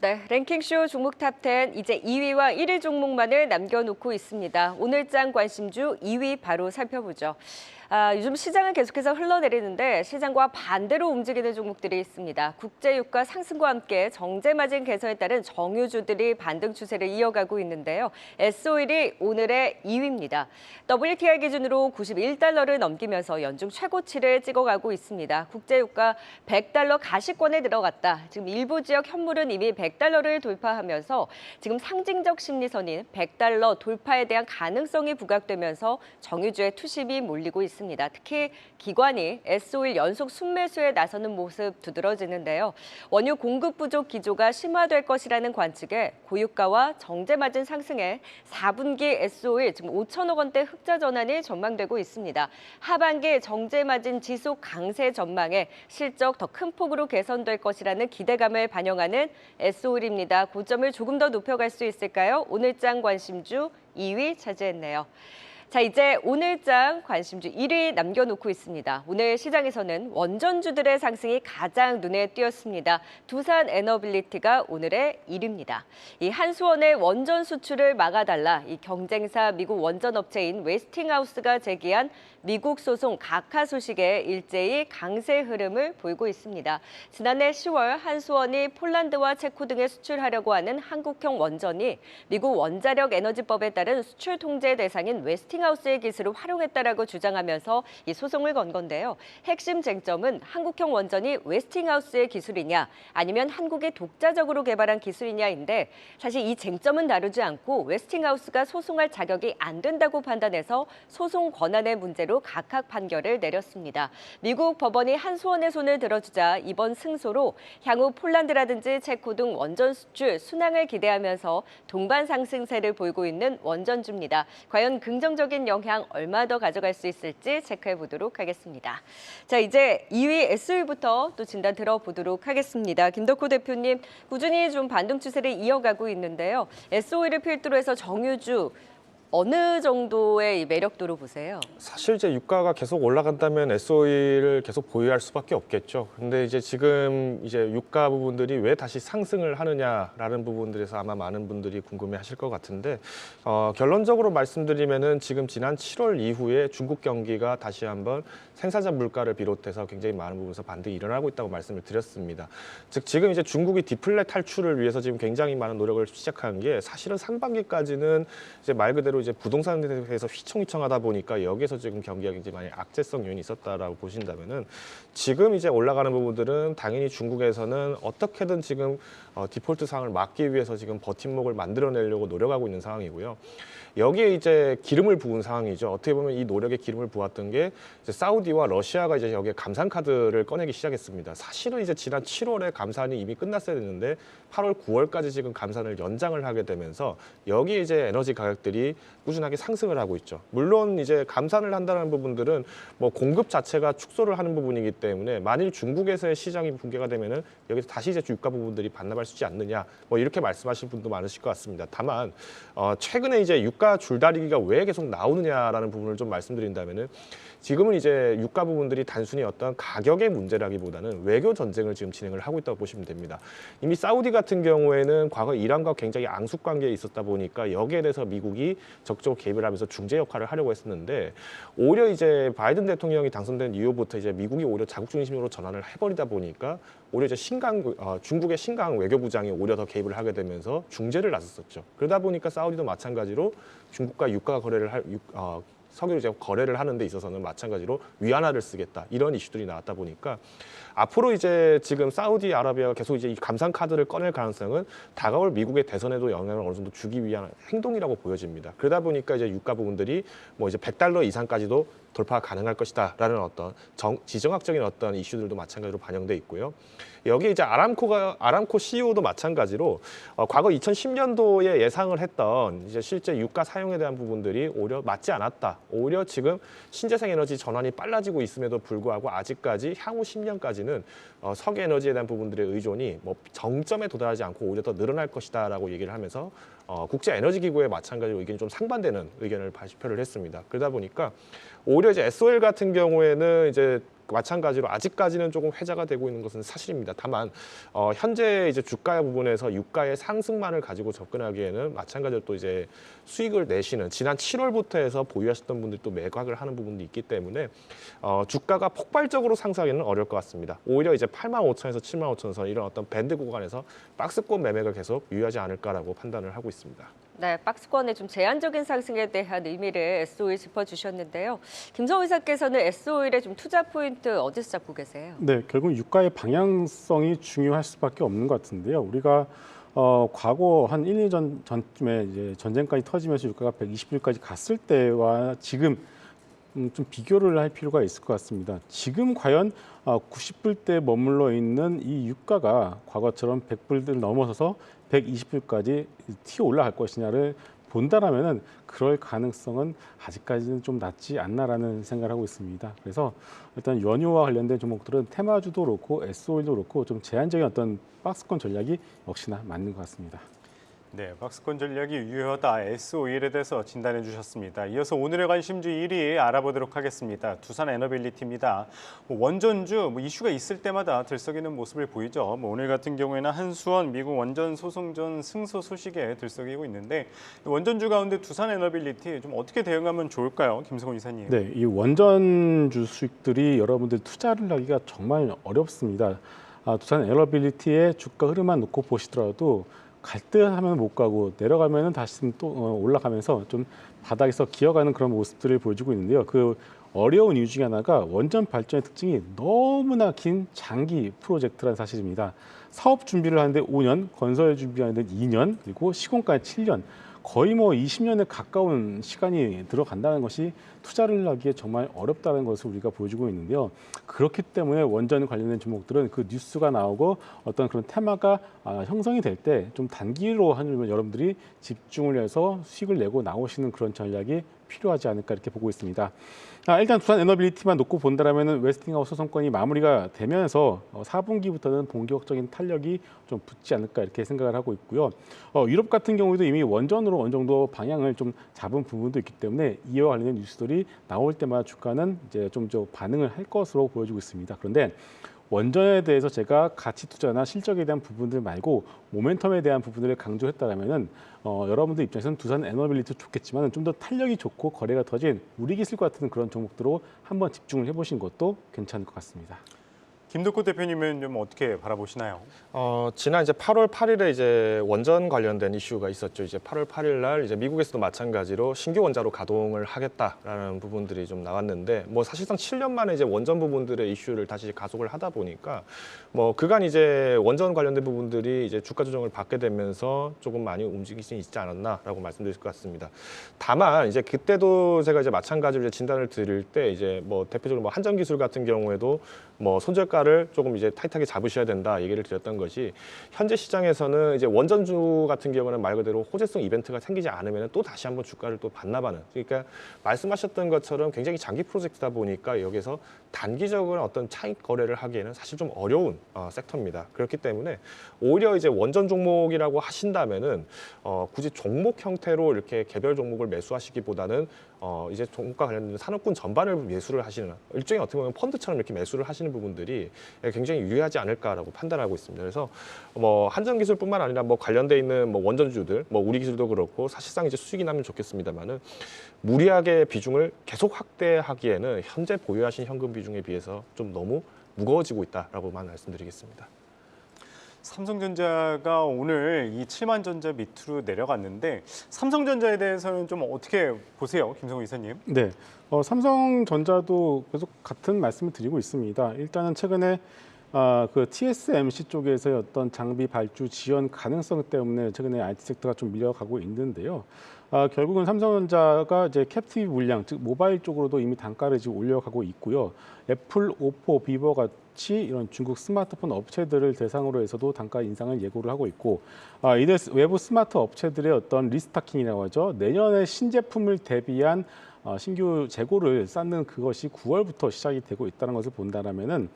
네, 랭킹쇼 종목 탑10 이제 2위와 1위 종목만을 남겨놓고 있습니다. 오늘장 관심주 2위 바로 살펴보죠. 요즘 시장은 계속해서 흘러내리는데 시장과 반대로 움직이는 종목들이 있습니다. 국제유가 상승과 함께 정제마진 개선에 따른 정유주들이 반등 추세를 이어가고 있는데요. S-오일이 오늘의 2위입니다. WTI 기준으로 91달러를 넘기면서 연중 최고치를 찍어가고 있습니다. 국제유가 100달러 가시권에 들어갔다. 지금 일부 지역 현물은 이미 100달러를 돌파하면서 지금 상징적 심리선인 100달러 돌파에 대한 가능성이 부각되면서 정유주의 투심이 몰리고 있습니다. 특히 기관이 S-오일 연속 순매수에 나서는 모습 두드러지는데요. 원유 공급 부족 기조가 심화될 것이라는 관측에 고유가와 정제마진 상승에 4분기 S-오일 지금 5천억 원대 흑자 전환이 전망되고 있습니다. 하반기 정제마진 지속 강세 전망에 실적 더 큰 폭으로 개선될 것이라는 기대감을 반영하는 S-오일입니다. 고점을 조금 더 높여갈 수 있을까요? 오늘장 관심주 2위 차지했네요. 자, 이제 오늘장 관심주 1위 남겨놓고 있습니다. 오늘 시장에서는 원전주들의 상승이 가장 눈에 띄었습니다. 두산 에너빌리티가 오늘의 1위입니다. 이 한수원의 원전 수출을 막아달라 이 경쟁사 미국 원전업체인 웨스팅하우스가 제기한 미국 소송 각하 소식에 일제히 강세 흐름을 보이고 있습니다. 지난해 10월 한수원이 폴란드와 체코 등에 수출하려고 하는 한국형 원전이 미국 원자력 에너지법에 따른 수출 통제 대상인 웨스팅하우스의 기술을 활용했다라고 주장하면서 이 소송을 건 건데요. 핵심 쟁점은 한국형 원전이 웨스팅하우스의 기술이냐 아니면 한국이 독자적으로 개발한 기술이냐인데 사실 이 쟁점은 다루지 않고 웨스팅하우스가 소송할 자격이 안 된다고 판단해서 소송 권한의 문제로 각하 판결을 내렸습니다. 미국 법원이 한수원의 손을 들어주자 이번 승소로 향후 폴란드라든지 체코 등 원전 수출 순항을 기대하면서 동반 상승세를 보이고 있는 원전주입니다. 과연 긍정적인 영향 얼마 더 가져갈 수 있을지 체크해 보도록 하겠습니다. 자, 이제 2위 SOE부터 또 진단 들어보도록 하겠습니다. 김덕호 대표님, 꾸준히 좀 반등 추세를 이어가고 있는데요. SOE를 필두로 해서 정유주 어느 정도의 이 매력도로 보세요? 사실 이제 유가가 계속 올라간다면 SOE를 계속 보유할 수밖에 없겠죠. 근데 이제 지금 이제 유가 부분들이 왜 다시 상승을 하느냐라는 부분들에서 아마 많은 분들이 궁금해하실 것 같은데 결론적으로 말씀드리면은 지금 지난 7월 이후에 중국 경기가 다시 한번 생산자 물가를 비롯해서 굉장히 많은 부분에서 반등이 일어나고 있다고 말씀을 드렸습니다. 즉 지금 이제 중국이 디플레 탈출을 위해서 지금 굉장히 많은 노력을 시작한 게 사실은 상반기까지는 이제 말 그대로 이제 부동산에 대해서 휘청휘청하다 보니까 여기에서 지금 경기가 굉장히 많이 악재성 요인이 있었다라고 보신다면은 지금 이제 올라가는 부분들은 당연히 중국에서는 어떻게든 지금 디폴트 상황을 막기 위해서 지금 버팀목을 만들어내려고 노력하고 있는 상황이고요. 여기에 이제 기름을 부은 상황이죠. 어떻게 보면 이 노력에 기름을 부었던 게 이제 사우디와 러시아가 이제 여기에 감산 카드를 꺼내기 시작했습니다. 사실은 이제 지난 7월에 감산이 이미 끝났어야 됐는데 8월, 9월까지 지금 감산을 연장을 하게 되면서 여기에 이제 에너지 가격들이 꾸준하게 상승을 하고 있죠. 물론 이제 감산을 한다는 부분들은 뭐 공급 자체가 축소를 하는 부분이기 때문에 만일 중국에서의 시장이 붕괴가 되면은 여기서 다시 이제 유가 부분들이 반납할 수 있지 않느냐 뭐 이렇게 말씀하실 분도 많으실 것 같습니다. 다만 최근에 이제 유가 줄다리기가 왜 계속 나오느냐라는 부분을 좀 말씀드린다면은 지금은 이제 유가 부분들이 단순히 어떤 가격의 문제라기보다는 외교 전쟁을 지금 진행을 하고 있다고 보시면 됩니다. 이미 사우디 같은 경우에는 과거 이란과 굉장히 앙숙 관계에 있었다 보니까 여기에 대해서 미국이 적극적으로 개입을 하면서 중재 역할을 하려고 했었는데 오히려 이제 바이든 대통령이 당선된 이후부터 이제 미국이 오히려 자국 중심으로 전환을 해버리다 보니까 오히려 이제 중국의 신강 외교부장이 오히려 더 개입을 하게 되면서 중재를 나섰었죠. 그러다 보니까 사우디도 마찬가지로 중국과 유가 거래를 석유를 이제 거래를 하는 데 있어서는 마찬가지로 위안화를 쓰겠다 이런 이슈들이 나왔다 보니까 앞으로 이제 지금 사우디아라비아가 계속 이제 이 감산 카드를 꺼낼 가능성은 다가올 미국의 대선에도 영향을 어느 정도 주기 위한 행동이라고 보여집니다. 그러다 보니까 이제 유가 부분들이 뭐 이제 $100 이상까지도 돌파가 가능할 것이다라는 어떤 지정학적인 어떤 이슈들도 마찬가지로 반영돼 있고요. 여기 이제 아람코 CEO도 마찬가지로 과거 2010년도에 예상을 했던 이제 실제 유가 사용에 대한 부분들이 오히려 맞지 않았다. 오히려 지금 신재생 에너지 전환이 빨라지고 있음에도 불구하고 아직까지 향후 10년까지는 석유 에너지에 대한 부분들의 의존이 뭐 정점에 도달하지 않고 오히려 더 늘어날 것이다라고 얘기를 하면서 국제 에너지 기구에 마찬가지로 의견이 좀 상반되는 의견을 발표를 했습니다. 그러다 보니까 오히려 이제 SOL 같은 경우에는 이제 마찬가지로 아직까지는 조금 회자가 되고 있는 것은 사실입니다. 다만 현재 이제 주가 부분에서 유가의 상승만을 가지고 접근하기에는 마찬가지로 또 이제 수익을 내시는 지난 7월부터 해서 보유하셨던 분들이 또 매각을 하는 부분도 있기 때문에 주가가 폭발적으로 상승하기는 어려울 것 같습니다. 오히려 이제 85,000에서 75,000선 이런 어떤 밴드 구간에서 박스권 매매가 계속 유효하지 않을까라고 판단을 하고 있습니다. 네, 박스권의 좀 제한적인 상승에 대한 의미를 SOE 짚어주셨는데요. 김성우 이사께서는 SOE의 좀 투자 포인트 어디서 잡고 계세요? 네, 결국 유가의 방향성이 중요할 수밖에 없는 것 같은데요. 우리가 과거 한 1, 2년 전쯤에 이제 전쟁까지 터지면서 유가가 120불까지 갔을 때와 지금 좀 비교를 할 필요가 있을 것 같습니다. 지금 과연 90불대 머물러 있는 이 유가가 과거처럼 100불을 넘어서서 120불까지 튀어 올라갈 것이냐를 본다라면은 그럴 가능성은 아직까지는 좀 낮지 않나라는 생각을 하고 있습니다. 그래서 일단 연휴와 관련된 종목들은 테마주도 그렇고 SOE도 그렇고 좀 제한적인 어떤 박스권 전략이 역시나 맞는 것 같습니다. 네, 박스권 전략이 유효하다 S51에 대해서 진단해 주셨습니다. 이어서 오늘의 관심주 1위 알아보도록 하겠습니다. 두산 에너빌리티입니다. 원전주 이슈가 있을 때마다 들썩이는 모습을 보이죠. 오늘 같은 경우에는 한수원 미국 원전 소송전 승소 소식에 들썩이고 있는데 원전주 가운데 두산 에너빌리티 좀 어떻게 대응하면 좋을까요, 김성훈 이사님? 네, 이 원전주 수익들이 여러분들 투자를 하기가 정말 어렵습니다. 두산 에너빌리티의 주가 흐름만 놓고 보시더라도 갈 듯 하면 못 가고 내려가면은 다시 또 올라가면서 좀 바닥에서 기어가는 그런 모습들을 보여주고 있는데요. 그 어려운 이유 중에 하나가 원전 발전의 특징이 너무나 긴 장기 프로젝트라는 사실입니다. 사업 준비를 하는데 5년, 건설 준비하는데 2년, 그리고 시공까지 7년. 거의 20년에 가까운 시간이 들어간다는 것이 투자를 하기에 정말 어렵다는 것을 우리가 보여주고 있는데요. 그렇기 때문에 원전 관련된 종목들은 그 뉴스가 나오고 어떤 그런 테마가 형성이 될 때 좀 단기로 하면 여러분들이 집중을 해서 수익을 내고 나오시는 그런 전략이 필요하지 않을까 이렇게 보고 있습니다. 일단 두산 에너빌리티만 놓고 본다면 웨스팅하우스 소송건이 마무리가 되면서 4분기부터는 본격적인 탄력이 좀 붙지 않을까 이렇게 생각을 하고 있고요. 유럽 같은 경우에도 이미 원전으로 어느 정도 방향을 좀 잡은 부분도 있기 때문에 이와 관련된 뉴스들이 나올 때마다 주가는 이제 좀 반응을 할 것으로 보여지고 있습니다. 그런데 원전에 대해서 제가 가치 투자나 실적에 대한 부분들 말고 모멘텀에 대한 부분들을 강조했다라면은 여러분들 입장에서는 두산 에너빌리티 좋겠지만 좀 더 탄력이 좋고 거래가 터진 우리기술 같은 그런 종목들로 한번 집중을 해보신 것도 괜찮을 것 같습니다. 김덕호 대표님은 좀 어떻게 바라보시나요? 지난 이제 8월 8일에 이제 원전 관련된 이슈가 있었죠. 이제 8월 8일 날 이제 미국에서도 마찬가지로 신규 원자로 가동을 하겠다라는 부분들이 좀 나왔는데 사실상 7년 만에 이제 원전 부분들의 이슈를 다시 가속을 하다 보니까 그간 이제 원전 관련된 부분들이 이제 주가 조정을 받게 되면서 조금 많이 움직이지 있지 않았나라고 말씀드릴 것 같습니다. 다만 이제 그때도 제가 이제 마찬가지로 이제 진단을 드릴 때 이제 대표적으로 한전기술 같은 경우에도 손절가를 조금 이제 타이트하게 잡으셔야 된다 얘기를 드렸던 것이 현재 시장에서는 이제 원전주 같은 경우는 말 그대로 호재성 이벤트가 생기지 않으면 또 다시 한번 주가를 또 반납하는 그러니까 말씀하셨던 것처럼 굉장히 장기 프로젝트다 보니까 여기서 단기적으로 어떤 차익 거래를 하기에는 사실 좀 어려운 섹터입니다. 그렇기 때문에 오히려 이제 원전 종목이라고 하신다면은 굳이 종목 형태로 이렇게 개별 종목을 매수하시기보다는 이제 종목과 관련된 산업군 전반을 매수를 하시는 일종의 어떻게 보면 펀드처럼 이렇게 매수를 하시는 부분들이 굉장히 유리하지 않을까라고 판단하고 있습니다. 그래서 한전기술뿐만 아니라 관련돼 있는 원전주들, 우리기술도 그렇고 사실상 이제 수익이 나면 좋겠습니다만은 무리하게 비중을 계속 확대하기에는 현재 보유하신 현금 비중에 비해서 좀 너무 무거워지고 있다라고만 말씀드리겠습니다. 삼성전자가 오늘 이 7만 전자 밑으로 내려갔는데 삼성전자에 대해서는 좀 어떻게 보세요, 김성훈 이사님? 네, 삼성전자도 계속 같은 말씀을 드리고 있습니다. 일단은 최근에 그 TSMC 쪽에서의 어떤 장비 발주 지연 가능성 때문에 최근에 IT 섹터가 좀 밀려가고 있는데요. 결국은 삼성전자가 이제 캡티브 물량, 즉 모바일 쪽으로도 이미 단가를 지금 올려가고 있고요. 애플, 오포, 비버 같이 이런 중국 스마트폰 업체들을 대상으로 해서도 단가 인상을 예고를 하고 있고, 이들 외부 스마트 업체들의 어떤 리스타킹이라고 하죠. 내년에 신제품을 대비한 신규 재고를 쌓는 그것이 9월부터 시작이 되고 있다는 것을 본다라면은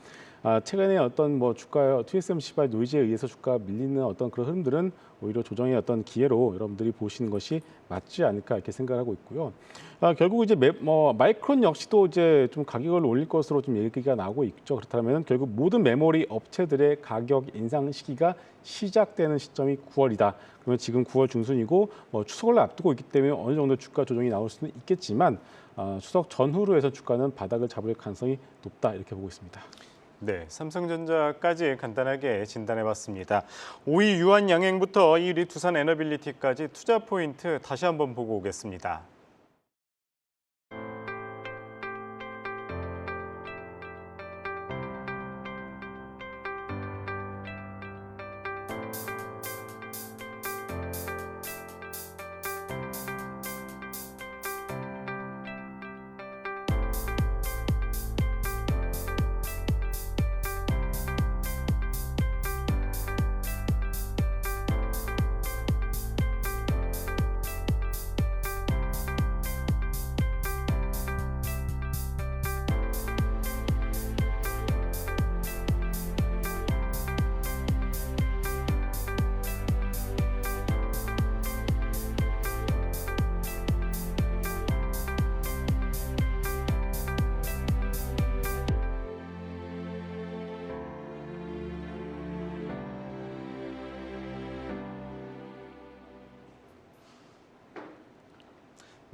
최근에 어떤 주가 TSMC발 노이즈에 의해서 주가 밀리는 어떤 그런 흐름들은 오히려 조정의 어떤 기회로 여러분들이 보시는 것이 맞지 않을까 이렇게 생각하고 있고요. 결국 이제 마이크론 역시도 이제 좀 가격을 올릴 것으로 좀 얘기가 나오고 있죠. 그렇다면 결국 모든 메모리 업체들의 가격 인상 시기가 시작되는 시점이 9월이다. 그러면 지금 9월 중순이고 추석을 앞두고 있기 때문에 어느 정도 주가 조정이 나올 수는 있겠지만 추석 전후로 해서 주가는 바닥을 잡을 가능성이 높다 이렇게 보고 있습니다. 네, 삼성전자까지 간단하게 진단해봤습니다. 5위 유한양행부터 1위 두산에너빌리티까지 투자 포인트 다시 한번 보고 오겠습니다.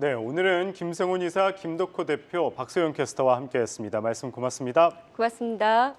네, 오늘은 김성훈 이사, 김덕호 대표, 박소영 캐스터와 함께했습니다. 말씀 고맙습니다. 고맙습니다.